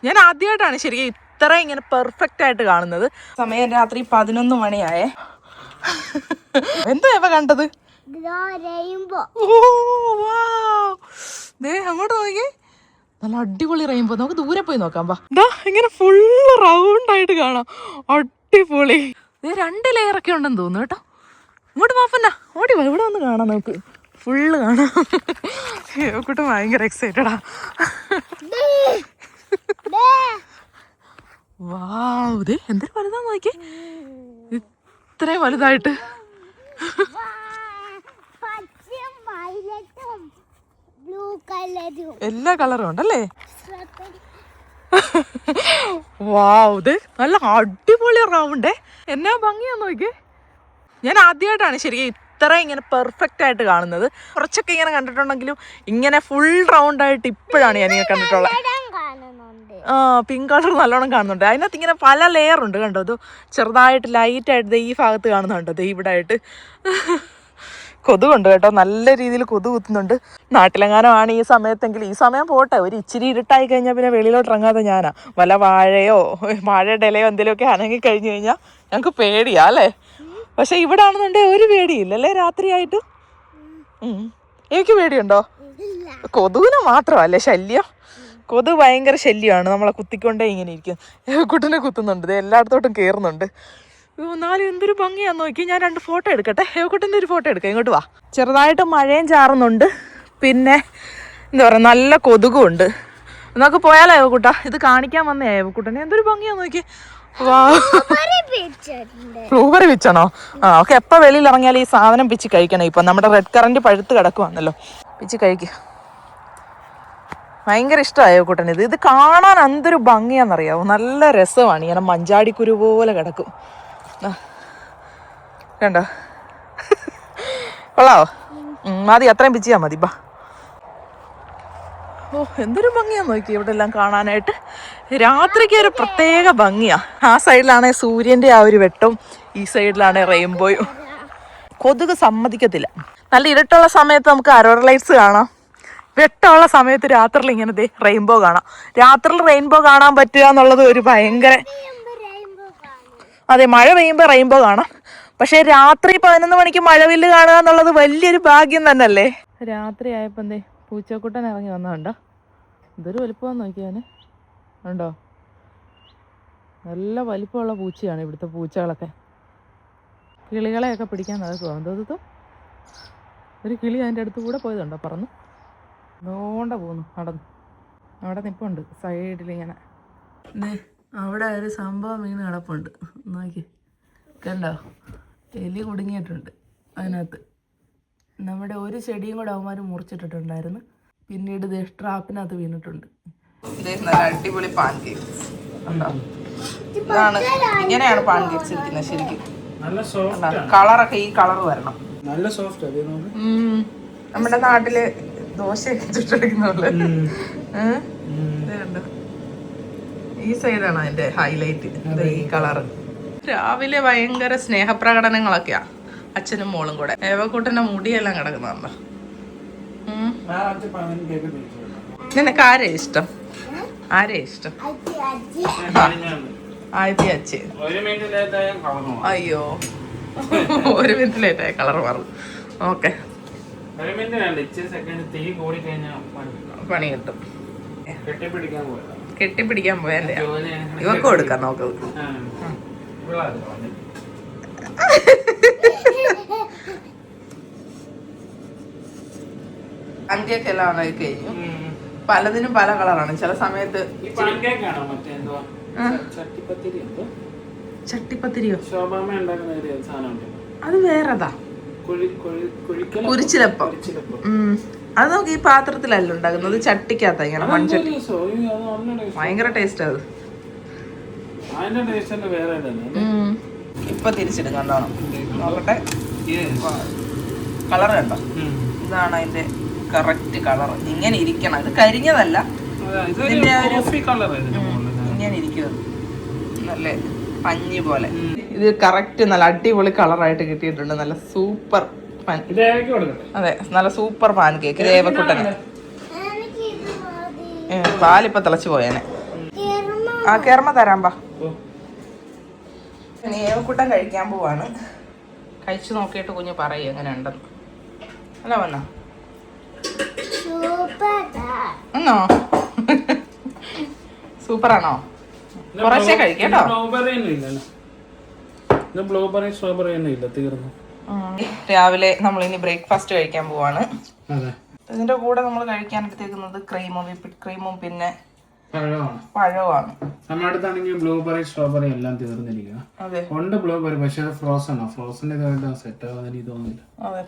ഞാൻ ആദ്യമായിട്ടാണ് ശരിക്കും ഇത്ര ഇങ്ങനെ പെർഫെക്റ്റ് ആയിട്ട് കാണുന്നത്. സമയം രാത്രി 11 മണിയായേ. എന്താ ഇവ കണ്ടത്? അങ്ങോട്ട് നോക്കി, നല്ല അടിപൊളി റെയിൻബോ. നമുക്ക് ദൂരെ പോയി നോക്കാം. വാ, ഇങ്ങനെ ഫുള്ള് റൗണ്ട് ആയിട്ട് കാണാം. അടിപൊളി. 2 ലെയറൊക്കെ ഉണ്ടെന്ന് തോന്നുന്നു കേട്ടോ. ഇങ്ങോട്ട് മാപ്പന്ന ഓടി വാ, ഇവിടെ വന്ന് കാണാം. നമുക്ക് ഫുള്ള് കാണാം. കൂട്ടം ഭയങ്കര എക്സൈറ്റഡാ. വാവ്, എന്തൊരു വലുതാ നോക്കി, ഇത്രയും വലുതായിട്ട്. എല്ലാ കളറും ഉണ്ടല്ലേ. വാവ്, നല്ല അടിപൊളി റൗണ്ടേ. എന്നാ ഭംഗിയാ നോക്കിയേ. ഞാൻ ആദ്യമായിട്ടാണ് ശരിക്കും ഇത്ര ഇങ്ങനെ പെർഫെക്റ്റ് ആയിട്ട് കാണുന്നത്. കുറച്ചൊക്കെ ഇങ്ങനെ കണ്ടിട്ടുണ്ടെങ്കിലും ഇങ്ങനെ ഫുൾ റൗണ്ട് ആയിട്ട് ഇപ്പോഴാണ് ഞാനിങ്ങനെ കണ്ടിട്ടുള്ളത്. പിങ്ക് കളർ നല്ലോണം കാണുന്നുണ്ട്. അതിനകത്ത് ഇങ്ങനെ പല ലെയർ ഉണ്ട് കണ്ടോ. അത് ചെറുതായിട്ട് ലൈറ്റായിട്ട് ഈ ഭാഗത്ത് കാണുന്നുണ്ട്. ഇവിടെ ആയിട്ട് കൊതുകുണ്ട് കേട്ടോ, നല്ല രീതിയിൽ കൊതു കുത്തുന്നുണ്ട്. നാട്ടിലെങ്ങാനും ഈ സമയത്തെങ്കിൽ, ഈ സമയം പോട്ടെ, ഒരു ഇച്ചിരി ഇരുട്ടായി കഴിഞ്ഞാൽ പിന്നെ വെളിയിലോട്ട് ഇറങ്ങാതെ ഞാനാ. വല്ല വാഴയോ വാഴയുടെ ഇലയോ എന്തെങ്കിലുമൊക്കെ അനങ്ങി കഴിഞ്ഞു കഴിഞ്ഞാൽ ഞങ്ങൾക്ക് പേടിയാ അല്ലേ. പക്ഷെ ഇവിടെ ആണെന്നുണ്ടെങ്കിൽ ഒരു പേടിയില്ലല്ലേ രാത്രിയായിട്ട്. എനിക്ക് പേടിയുണ്ടോ? കൊതുകിനെ മാത്രമല്ലേ ശല്യം. കൊതു ഭയങ്കര ശല്യമാണ്. നമ്മളെ കുത്തിക്കൊണ്ടേ ഇങ്ങനെ ഇരിക്കും. കുട്ടിനെ കുത്തുന്നുണ്ട്, എല്ലായിടത്തോട്ടും കയറുന്നുണ്ട്. എന്നാലും എന്തൊരു ഭംഗിയാന്ന് നോക്കി. ഞാൻ 2 ഫോട്ടോ എടുക്കട്ടെ. ഹേവക്കുട്ടൻ്റെ ഒരു ഫോട്ടോ എടുക്കാം. ഇങ്ങോട്ട് വാ. ചെറുതായിട്ട് മഴയും ചാറുന്നുണ്ട്. പിന്നെ എന്താ പറയുക, നല്ല കൊതുകും ഉണ്ട്. നമുക്ക് പോയാലോ ഹേവക്കുട്ട? ഇത് കാണിക്കാൻ വന്നേ ഹേവക്കുട്ടനെ. എന്തൊരു ഭംഗിയാന്ന് നോക്കി. ബ്ലൂബെറി പിച്ചാണോ? ഓക്കെ. എപ്പോൾ വെളിയിൽ ഇറങ്ങിയാലും ഈ സാധനം പിച്ച് കഴിക്കണം. ഇപ്പം നമ്മുടെ റെഡ് കറന്റ് പഴുത്ത് കിടക്കുവാണല്ലോ, പിച്ച് കഴിക്കുക. ഭയങ്കര ഇഷ്ടമായോ കൂട്ടൻ ഇത്. കാണാൻ എന്തൊരു ഭംഗിയാണെന്നറിയാവോ. നല്ല രസമാണ്. ഇങ്ങനെ മഞ്ചാടിക്കുരു പോലെ കിടക്കും. കണ്ടോ, കൊള്ളാവോ? മതി, അത്രയും പിച്ചിയാ മതി. ബാ. എന്തൊരു ഭംഗിയാന്ന് നോക്കി ഇവിടെ എല്ലാം കാണാനായിട്ട്. രാത്രിക്ക് ഒരു പ്രത്യേക ഭംഗിയാ. ആ സൈഡിലാണെ സൂര്യന്റെ ആ ഒരു വെട്ടവും, ഈ സൈഡിലാണെ റെയിൻബോയും. കൊതുക് സമ്മതിക്കത്തില്ല. നല്ല ഇരുട്ടുള്ള സമയത്ത് നമുക്ക് അരോറ ലൈറ്റ്സ് കാണാം. വെട്ടമുള്ള സമയത്ത് രാത്രിയിൽ ഇങ്ങനെ റെയിൻബോ കാണാം. രാത്രിയിൽ റെയിൻബോ കാണാൻ പറ്റുക എന്നുള്ളത് ഒരു ഭയങ്കര, അതെ, മഴ പെയ്യുമ്പോൾ റെയിൻബോ കാണാം. പക്ഷെ രാത്രി 11 മണിക്ക് മഴവില്ല് കാണുക എന്നുള്ളത് വലിയൊരു ഭാഗ്യം തന്നെയല്ലേ. രാത്രി ആയപ്പോൾ പൂച്ചക്കുട്ടൻ ഇറങ്ങി വന്നതുണ്ടോ? ഇതൊരു വലിപ്പമെന്ന് നോക്കിയാൽ ഉണ്ടോ. നല്ല വലിപ്പമുള്ള പൂച്ചയാണ് ഇവിടുത്തെ പൂച്ചകളൊക്കെ. കിളികളെയൊക്കെ പിടിക്കാൻ നടക്കുമോ എന്തോ. ഒരു കിളി അതിൻ്റെ അടുത്ത് കൂടെ പോയതുണ്ടോ, പറന്ന് നോണ്ട പോകുന്നു, നടന്നു. അവിടെ നിൽപ്പുണ്ട് സൈഡിലിങ്ങനെ. അവിടെ ഒരു സംഭവം വീണ് കിടപ്പുണ്ട് നോക്കി, കണ്ടോ. എലി കുടുങ്ങിയിട്ടുണ്ട് അതിനകത്ത്. നമ്മുടെ ഒരു ചെടിയും കൂടെ അവന്മാർ മുറിച്ചിട്ടിട്ടുണ്ടായിരുന്നു. പിന്നീട് ട്രാപ്പിനകത്ത് വീണിട്ടുണ്ട്. നല്ല അടിപൊളി പാൻ കേക്ക്സ് ഉണ്ടോ. ഇതാണ്, ഇങ്ങനെയാണ് പാൻ കേക്ക്സ് ഇരിക്കുന്നത് ശരിക്കും. കളറൊക്കെ ഈ കളർ വരണം. നല്ല സോഫ്റ്റ്. നമ്മുടെ നാട്ടില് ദോശയൊക്കെ ചുട്ടെടുക്കുന്നുള്ളു. ഈ സൈഡാണ് അതിന്റെ ഹൈലൈറ്റ്, ഈ കളറ്. രാവിലെ ഭയങ്കര സ്നേഹപ്രകടനങ്ങളൊക്കെയാ അച്ഛനും മോളും കൂടെ. ഏവക്കൂട്ടന്റെ മുടിയെല്ലാം കിടക്കുന്നുണ്ടോ. നിനക്ക് ആരെയാ ഇഷ്ടം? ആദ്യത്തെ അച്ഛൻ. അയ്യോ, 1 മിനിറ്റ് ലേറ്റായ കളർ മാറും. ഓക്കെ, പണി കിട്ടും. കെട്ടിപ്പിടിക്കാൻ പോയല്ലേ. ഇവക്ക് കൊടുക്കാം നോക്ക്. പാൻകേക്ക് എല്ലാം കഴിഞ്ഞു. പലതിനും പല കളറാണ്. ചില സമയത്ത് ചട്ടിപ്പത്തിരിയോ അത് വേറെതാ. കുരിച്ചിലപ്പം. അത് നോക്കി ഈ പാത്രത്തിലല്ല ഉണ്ടാക്കുന്നത്, ചട്ടിക്കകത്താ ഇങ്ങനെ മൺചട്ടി. ഭയങ്കര ടേസ്റ്റ് അത്. ഇപ്പൊ തിരിച്ചിടും കണ്ടോണം. നോക്കട്ടെ, കളർ കണ്ടോ. ഇതാണ് അതിന്റെ കറക്റ്റ് കളർ. ഇങ്ങനെ ഇരിക്കണം, ഇത് കരിഞ്ഞതല്ല, ഇതിന്റെ ഇങ്ങനെ ഇരിക്കുന്നത് നല്ല പഞ്ഞി പോലെ. ഇത് കറക്റ്റ് നല്ല അടിപൊളി കളറായിട്ട് കിട്ടിയിട്ടുണ്ട്. നല്ല സൂപ്പർ പാൻ. അതെ, നല്ല സൂപ്പർ പാൻ കേക്ക്. ദേവക്കുട്ടന് പാലിപ്പോ തിളച്ചു പോയേനെ. ആ കേർമ്മ തരാമ്പാ. ഏവക്കൂട്ടം കഴിക്കാൻ പോവാണ്. കഴിച്ചു നോക്കിയിട്ട് കുഞ്ഞ് പറയും എങ്ങനെ ഉണ്ടെന്ന്. അല്ല വന്നോ എന്നോ സൂപ്പറാണോ? കുറച്ചേ കഴിക്കട്ടോ. രാവിലെ നമ്മൾ ഇനി ബ്രേക്ക്ഫാസ്റ്റ് കഴിക്കാൻ പോവാണ്. ഇതിന്റെ കൂടെ നമ്മൾ കഴിക്കാൻ എടുത്തേക്കുന്നത് ക്രീമും വിപ്പിഡ് ക്രീമും പിന്നെ പഴമാണ്. നമ്മുടെ അടുത്താണെങ്കിൽ ബ്ലൂബെറി സ്ട്രോബെറി എല്ലാം തീർന്നിരിക്കുക. ഉണ്ട് ബ്ലൂബെറി, പക്ഷെ ഫ്രോസൺ സെറ്റ് ആവാൻ എനിക്ക് തോന്നുന്നില്ല.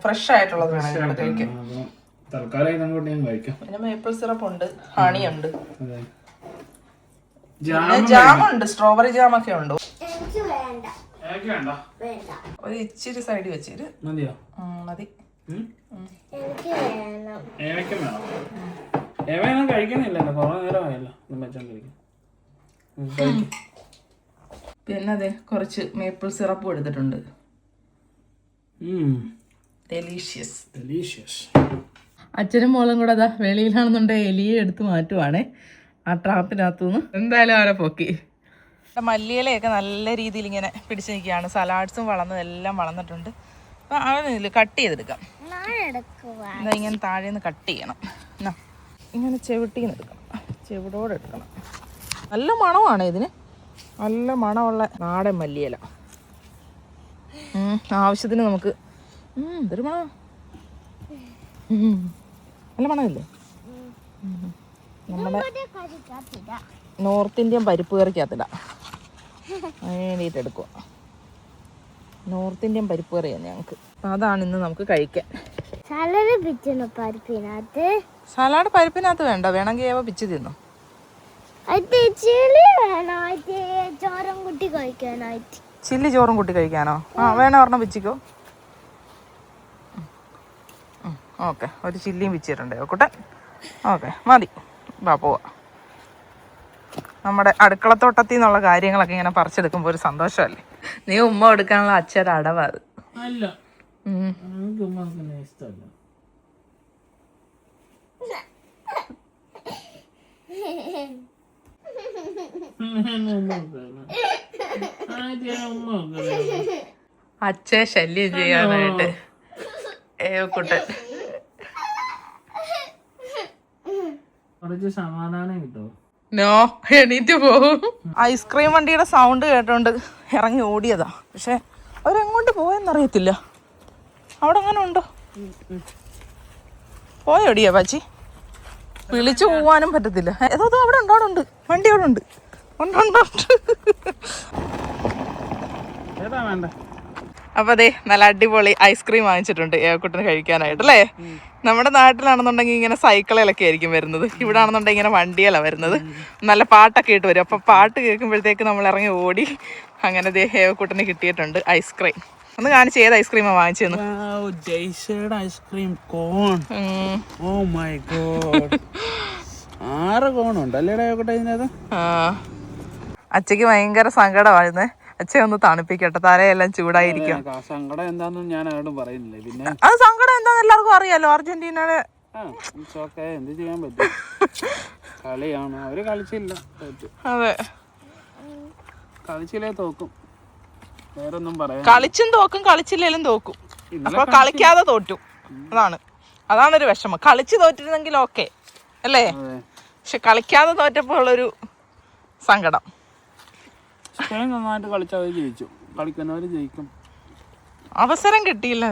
ഫ്രഷ് ആയിട്ടുള്ളത് വേണം കഴിക്കാൻ. തൽക്കാലം ഇതങ്ങോട്ട് ഞാൻ കഴിക്കാം. പിന്നെ മേപ്പിൾ സിറപ്പ് ഉണ്ട്, ഹണി ഉണ്ട്, ജാമുണ്ട്, സ്ട്രോബെറി ജാമൊക്കെ ഉണ്ട്. ഒരു ഇച്ചിരി സൈഡ് വെച്ചിട്ട് മതിയോ? മതി. കഴിക്കുന്നില്ലല്ലോ, കുറെ നേരമായല്ലോ വെച്ചോണ്ടിരിക്കും. പിന്നെ അതെ കുറച്ച് മേപ്പിൾ സിറപ്പും എടുത്തിട്ടുണ്ട്. ഡെലീഷ്യസ്. അച്ഛനും മോളും കൂടെ അതാ വെളിയിലാണെന്നുണ്ടെങ്കിൽ എലിയെ എടുത്ത് മാറ്റുവാണേ ആ ട്രാപ്പിനകത്തുനിന്ന്. എന്തായാലും അവരെ പൊക്കി. മല്ലിയിലയൊക്കെ നല്ല രീതിയിൽ ഇങ്ങനെ പിടിച്ച് നിൽക്കുകയാണ്. സലാഡ്സും വളർന്നതെല്ലാം വളർന്നിട്ടുണ്ട്. അപ്പം അവനില്ല കട്ട് ചെയ്തെടുക്കാം. എന്താ ഇങ്ങനെ താഴെ നിന്ന് കട്ട് ചെയ്യണം. എന്നാ ഇങ്ങനെ ചെവിട്ടിന്ന് എടുക്കണം, ചെവിടോടെ എടുക്കണം. നല്ല മണമാണ് ഇതിന്, നല്ല മണമുള്ള നാടൻ മല്ലിയില. ആവശ്യത്തിന് നമുക്ക് ഇതൊരു മണം, നല്ല മണമില്ലേ? നമ്മുടെ നോർത്ത് ഇന്ത്യൻ പരിപ്പ് കറിക്കകത്തില്ല, അതിന് വേണ്ടിയിട്ട് എടുക്കുക. നോർത്ത് ഇന്ത്യൻ പരിപ്പ് കറിയാണ് ഞങ്ങൾക്ക്. അതാണ് ഇന്ന് നമുക്ക് കഴിക്കാൻ. സലാഡ് പരിപ്പിനകത്ത് വേണ്ട, വേണമെങ്കിൽ ഏവ പിച്ച് തിന്നു. ചില്ലി ചോറും കൂട്ടി കഴിക്കാനോ? ആ വേണേ ഒരെണ്ണം പിച്ചിക്കോ. ഓക്കെ, ഒരു ചില്ലിയും പിച്ചിട്ടുണ്ടേ കൂട്ടെ. ഓക്കെ മതി, വാ പോവാ. നമ്മുടെ അടുക്കളത്തോട്ടത്തിൽ നിന്നുള്ള കാര്യങ്ങളൊക്കെ ഇങ്ങനെ പറിച്ചെടുക്കുമ്പോൾ ഒരു സന്തോഷമല്ലേ? നീ ഉമ്മ കൊടുക്കാനുള്ള അച്ഛയുടെ അടവാ അത്. അച്ഛയെ ശല്യം ചെയ്യാനായിട്ട് ഏവക്കുട്ടൻ. സമാധാനം കിട്ടുമോ? നോ, എണീറ്റ് പോകും. ഐസ്ക്രീം വണ്ടിയുടെ സൗണ്ട് കേട്ടോണ്ട് ഇറങ്ങി ഓടിയതാ. പക്ഷെ അവരെങ്ങോട്ട് പോയെന്നറിയത്തില്ല. അവിടെ അങ്ങനെ ഉണ്ടോ? പോയോടിയാ പാച്ചി? വിളിച്ചു പോവാനും പറ്റത്തില്ല. ഏതോ അവിടെ ഉണ്ടോ? അവിടെ ഉണ്ട്, വണ്ടി അവിടെ ഉണ്ട്. അപ്പൊ അതെ നല്ല അടിപൊളി ഐസ്ക്രീം വാങ്ങിച്ചിട്ടുണ്ട് ഏവക്കുട്ടന് കഴിക്കാനായിട്ട് അല്ലേ? നമ്മുടെ നാട്ടിലാണെന്നുണ്ടെങ്കിൽ ഇങ്ങനെ സൈക്കിളിലൊക്കെ ആയിരിക്കും വരുന്നത്, ഇവിടെ ആണെന്നുണ്ടെങ്കിൽ ഇങ്ങനെ വണ്ടിയല്ല വരുന്നത്. നല്ല പാട്ടൊക്കെ ഇട്ട് വരും. അപ്പൊ പാട്ട് കേൾക്കുമ്പോഴത്തേക്ക് നമ്മൾ ഇറങ്ങി ഓടി. അങ്ങനെ ദേ ഏവക്കുട്ടന് കിട്ടിയിട്ടുണ്ട് ഐസ്ക്രീം. ഒന്ന് കാണിച്ച് ഏത് ഐസ്ക്രീമാണ് വാങ്ങിച്ചെന്ന്. അച്ഛക്ക് ഭയങ്കര സങ്കടമായിരുന്നേ. അച്ഛൻ ഒന്ന് തണുപ്പിക്കട്ടെ, തലയെല്ലാം ചൂടായിരിക്കും. സങ്കടം എന്താന്ന് ഞാൻ ആരോടും പറയുന്നില്ല. പിന്നെ അത് സങ്കടം എന്താന്ന് എല്ലാവർക്കും അറിയാലോ. അർജന്റീനയുടെ എന്ത് ചെയ്യാൻ പറ്റും, കളിയാണ്. അവര് കളിച്ചില്ല, അതെ കളിച്ചില്ലേ തോക്കും. വേറൊന്നും പറയാം. കളിച്ചും തോക്കും, കളിച്ചില്ലേലും തോക്കും. അപ്പൊ കളിക്കാതെ തോറ്റു, അതാണൊരു വിഷമം. കളിച്ച് തോറ്റിരുന്നെങ്കിൽ ഓക്കെ അല്ലേ? പക്ഷെ കളിക്കാതെ തോറ്റപ്പോൾ ഉള്ളൊരു സങ്കടം. നന്നായിട്ട് കളിച്ചവർ ജയിച്ചു, കളിക്കുന്നവര് ജയിക്കും. അവസരം കിട്ടിയില്ല,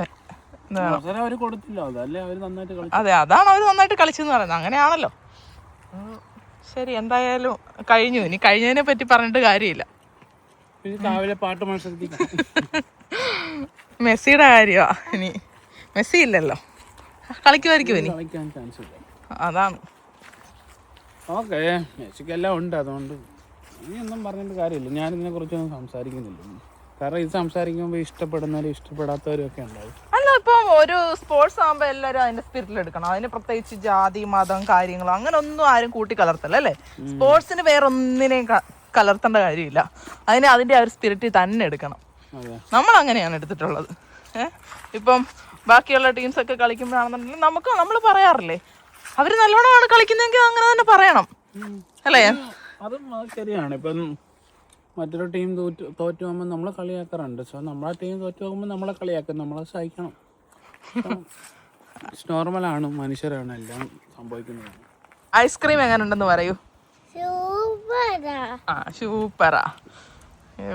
അവസരം അവര് കൊടുത്തില്ല. അതല്ലേ അവര് നന്നായിട്ട് കളിച്ചു. അതെ, അതാണ് അവര് നന്നായിട്ട് കളിച്ചെന്ന് പറയുന്നത്. അങ്ങനെയാണല്ലോ. ശരി, എന്തായാലും കഴിഞ്ഞു. ഇനി കഴിഞ്ഞതിനെ പറ്റി പറഞ്ഞിട്ട് കാര്യമില്ല. രാവിലെ പാട്ട് മത്സരത്തിൽ മെസ്സിയുടെ കാര്യമാ. ഇനി മെസ്സി ഇല്ലല്ലോ, കളിക്കുമായിരിക്കും ഇനി. കളിക്കാൻ ചാൻസ് ഇല്ല, അതാണ്. ഓക്കെ, മെസ്സിക്കെല്ലാം ഉണ്ട്. അതുകൊണ്ട് ഇനിയൊന്നും പറഞ്ഞിട്ട് കാര്യമില്ല. ഞാനിതിനെ കുറിച്ചൊന്നും സംസാരിക്കുന്നില്ല. കാരണം ഇത് സംസാരിക്കുമ്പോൾ ഇഷ്ടപ്പെടുന്നവരും ഇഷ്ടപ്പെടാത്തവരും ഒക്കെ ഉണ്ടാവും. അല്ല, ഇപ്പം ഒരു സ്പോർട്സ് ആകുമ്പോൾ എല്ലാവരും അതിന്റെ സ്പിരിറ്റിൽ എടുക്കണം. അതിന് പ്രത്യേകിച്ച് ജാതി മതം കാര്യങ്ങളോ അങ്ങനെ ഒന്നും ആരും കൂട്ടിക്കലർത്തല്ല അല്ലേ? സ്പോർട്സിന് വേറൊന്നിനെയും കലർത്തേണ്ട കാര്യമില്ല. അതിന്റെ ആ ഒരു സ്പിരിറ്റിൽ തന്നെ എടുക്കണം. നമ്മൾ അങ്ങനെയാണ് എടുത്തിട്ടുള്ളത്. ഇപ്പം ബാക്കിയുള്ള ടീംസൊക്കെ കളിക്കുമ്പോഴാണെന്നുണ്ടെങ്കിൽ നമ്മൾ പറയാറില്ലേ, അവര് നല്ലോണമാണ് കളിക്കുന്നതെങ്കിൽ അങ്ങനെ തന്നെ പറയണം അല്ലേ? അതും ശരിയാണ്. ഇപ്പം മറ്റൊരു ടീം തോറ്റു പോകുമ്പോൾ നമ്മളെ കളിയാക്കാറുണ്ട്. സോ നമ്മളെ ടീം തോറ്റു പോകുമ്പോൾ നമ്മളെ കളിയാക്കും, നമ്മളെ സഹിക്കണം. നോർമലാണ്, മനുഷ്യരാണ്, എല്ലാം സംഭവിക്കുന്നത്. ഐസ്ക്രീം എങ്ങനെ ഉണ്ടെന്ന് പറയൂ. ആ സൂപ്പറാ.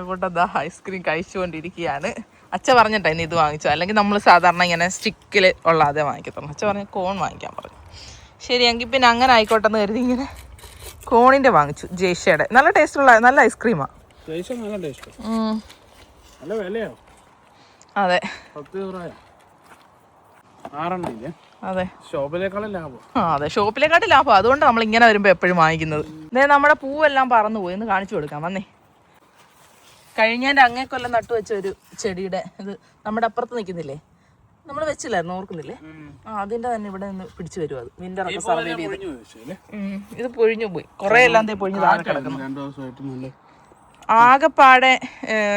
കൂട്ടതാ ഐസ്ക്രീം കഴിച്ചുകൊണ്ടിരിക്കുകയാണ്. അച്ഛ പറഞ്ഞിട്ടാ ഇനി ഇത് വാങ്ങിച്ചോ, അല്ലെങ്കിൽ നമ്മൾ സാധാരണ ഇങ്ങനെ സ്റ്റിക്കിൽ ഉള്ളതേ വാങ്ങിക്കത്തുള്ളൂ. അച്ഛ പറഞ്ഞ് കോൺ വാങ്ങിക്കാൻ പറഞ്ഞു. ശരി എങ്കിൽ പിന്നെ അങ്ങനെ ആയിക്കോട്ടെ എന്ന് കരുതി ഇങ്ങനെ കോണിൻ്റെ വാങ്ങിച്ചു. ജയ്ഷയുടെ നല്ല ടേസ്റ്റുള്ള നല്ല ഐസ്ക്രീമാണ്. നല്ല ടേസ്റ്റ്, നല്ല വിലയോ. അതെ 10 രൂപയോ 6 ഇല്ലേ? അതെ, ഷോപ്പിലേക്കാളും ലാഭം. അതെ ഷോപ്പിലേക്കാട്ട് ലാഭം. അതുകൊണ്ട് നമ്മൾ ഇങ്ങനെ വരുമ്പോൾ എപ്പോഴും വാങ്ങിക്കുന്നത്. നമ്മുടെ പൂവെല്ലാം പറന്നു പോയി, ഒന്ന് കാണിച്ചു കൊടുക്കാം വന്നേ. കഴിഞ്ഞതിൻ്റെ അങ്ങേക്കൊല്ലം നട്ടു വെച്ച ഒരു ചെടിയുടെ ഇത് നമ്മുടെ അപ്പുറത്ത് നിൽക്കുന്നില്ലേ, നമ്മൾ വെച്ചില്ലായിരുന്നു, ഓർക്കുന്നില്ലേ? അതിന്റെ തന്നെ ഇവിടെ നിന്ന് പിടിച്ചു വരും. അത് വിന്ററൊക്കെ സർവൈവ് ചെയ്ത് ഇത് പൊഴിഞ്ഞു പോയി. കുറെ എല്ലാം പൊഴിഞ്ഞു താഴെ കിടക്കുന്നു. ആകെപ്പാടെ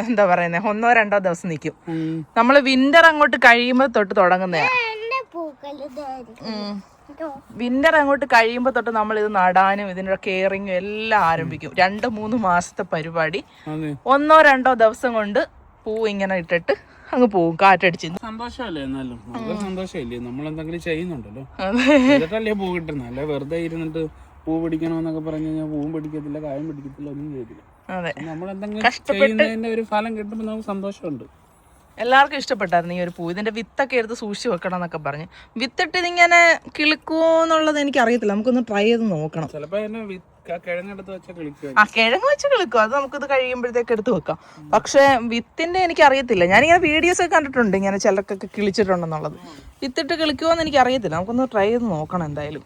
എന്താ പറയുന്നേ 1-2 ദിവസം നിൽക്കും. നമ്മള് വിന്റർ അങ്ങോട്ട് കഴിയുമ്പോ തൊട്ട് തുടങ്ങുന്നതാണ്. വിന്റർ അങ്ങോട്ട് കഴിയുമ്പോ തൊട്ട് നമ്മൾ ഇത് നടാനും ഇതിന്റെ കെയറിങ്ങും എല്ലാം ആരംഭിക്കും. 2-3 മാസത്തെ പരിപാടി. 1-2 ദിവസം കൊണ്ട് പൂ ഇങ്ങനെ ഇട്ടിട്ട് അങ്ങ് പോവും, കാറ്റടിച്ച്. സന്തോഷമല്ലേ? എന്നാലും സന്തോഷമില്ലേ, നമ്മൾ എന്തെങ്കിലും ചെയ്യുന്നുണ്ടല്ലോ, എന്നിട്ടല്ലേ പൂ കിട്ടുന്നത്. അല്ലെ വെറുതെ ഇരുന്നിട്ട് പൂ പിടിക്കണമെന്നൊക്കെ പറഞ്ഞു കഴിഞ്ഞാൽ പൂവും പിടിക്കത്തില്ല, കായും പിടിക്കത്തില്ല, ഒന്നും ചെയ്തില്ല. നമ്മൾ എന്തെങ്കിലും ചെയ്യുന്നതിന്റെ ഒരു ഫലം കിട്ടുമ്പോൾ നമുക്ക് സന്തോഷമുണ്ട്. എല്ലാവർക്കും ഇഷ്ടപ്പെട്ടായിരുന്നു ഈ ഒരു പൂ. ഇതിന്റെ വിത്തൊക്കെ എടുത്ത് സൂക്ഷിച്ച് വെക്കണം എന്നൊക്കെ പറഞ്ഞ്. വിത്തിട്ട് ഇതിങ്ങനെ കിളിക്കുമോ എന്നുള്ളത് എനിക്ക് അറിയത്തില്ല, നമുക്കൊന്ന് ട്രൈ ചെയ്ത് നോക്കണം. ചിലപ്പോ കിഴങ്ങെടുത്ത് വെച്ചാൽ കിളിക്കും. കിഴങ്ങ് വെച്ച് കിളിക്കും, അത് നമുക്കിത് കഴിയുമ്പോഴത്തേക്ക് എടുത്ത് വെക്കാം. പക്ഷെ വിത്തിന്റെ എനിക്ക് അറിയത്തില്ല. ഞാനിങ്ങനെ വീഡിയോസ് ഒക്കെ കണ്ടിട്ടുണ്ട്, ഇങ്ങനെ ചിലർക്കൊക്കെ കിളിച്ചിട്ടുണ്ടെന്നുള്ളത്. വിത്തിട്ട് കിളിക്കുമോ എന്ന് എനിക്ക് അറിയത്തില്ല, നമുക്കൊന്ന് ട്രൈ ചെയ്ത് നോക്കണം എന്തായാലും.